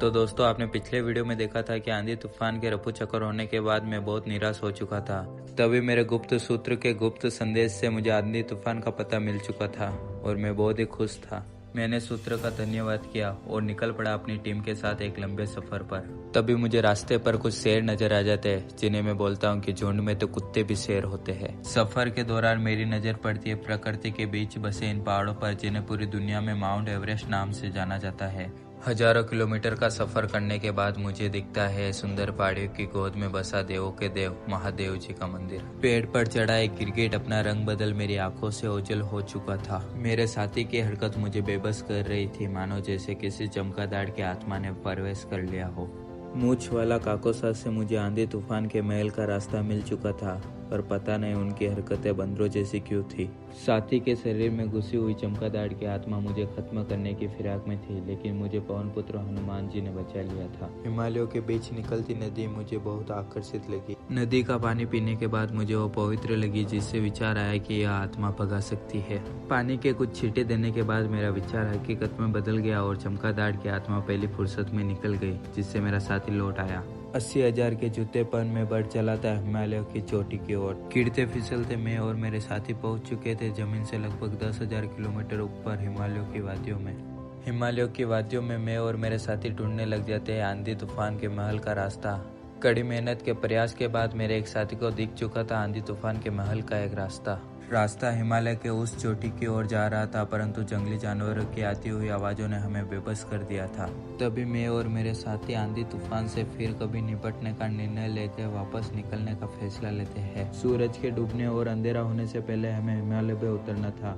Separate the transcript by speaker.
Speaker 1: तो दोस्तों, आपने पिछले वीडियो में देखा था कि आंधी तूफान के रफू चक्कर होने के बाद मैं बहुत निराश हो चुका था। तभी मेरे गुप्त सूत्र के गुप्त संदेश से मुझे आंधी तूफान का पता मिल चुका था और मैं बहुत ही खुश था। मैंने सूत्र का धन्यवाद किया और निकल पड़ा अपनी टीम के साथ एक लंबे सफर पर। तभी मुझे रास्ते पर कुछ शेर नजर आ जाते हैं, जिन्हें मैं बोलता हूँ कि झुंड में तो कुत्ते भी शेर होते हैं। सफर के दौरान मेरी नजर पड़ती है प्रकृति के बीच बसे इन पहाड़ों पर, जिन्हें पूरी दुनिया में माउंट एवरेस्ट नाम से जाना जाता है। हजारों किलोमीटर का सफर करने के बाद मुझे दिखता है सुंदर पहाड़ियों की गोद में बसा देवों के देव महादेव जी का मंदिर। पेड़ पर चढ़ा एक गिरगिट अपना रंग बदल मेरी आंखों से ओझल हो चुका था। मेरे साथी की हरकत मुझे बेबस कर रही थी, मानो जैसे किसी चमगादड़ के आत्मा ने प्रवेश कर लिया हो। मूछ वाला काकोसा से मुझे आंधी तूफान के महल का रास्ता मिल चुका था, पर पता नहीं उनकी हरकतें बंदरों जैसी क्यों थी। साथी के शरीर में घुसी हुई चमगादड़ की आत्मा मुझे खत्म करने की फिराक में थी, लेकिन मुझे पवन पुत्र हनुमान जी ने बचा लिया था। हिमालयों के बीच निकलती नदी मुझे बहुत आकर्षित लगी। नदी का पानी पीने के बाद मुझे वो पवित्र लगी, जिससे विचार आया कि यह आत्मा भगा सकती है। पानी के कुछ छींटे देने के बाद मेरा विचार हकीकत में बदल गया और चमगादड़ की आत्मा पहली फुर्सत में निकल गई, जिससे मेरा साथी लौट आया। 80,000 के जूतेपन में बढ़ चला था हिमालय की चोटी की ओर। गिरते फिसलते मैं और मेरे साथी पहुंच चुके थे जमीन से लगभग 10,000 किलोमीटर ऊपर हिमालयों की वादियों में। हिमालयों की वादियों में मैं और मेरे साथी ढूंढने लग जाते हैं आंधी तूफान के महल का रास्ता। कड़ी मेहनत के प्रयास के बाद मेरे एक साथी को दिख चुका था आंधी तूफान के महल का एक रास्ता हिमालय के उस चोटी की ओर जा रहा था, परंतु जंगली जानवरों की आती हुई आवाजों ने हमें बेबस कर दिया था। तभी मैं और मेरे साथी आंधी तूफान से फिर कभी निपटने का निर्णय लेकर वापस निकलने का फैसला लेते हैं। सूरज के डूबने और अंधेरा होने से पहले हमें हिमालय में उतरना था।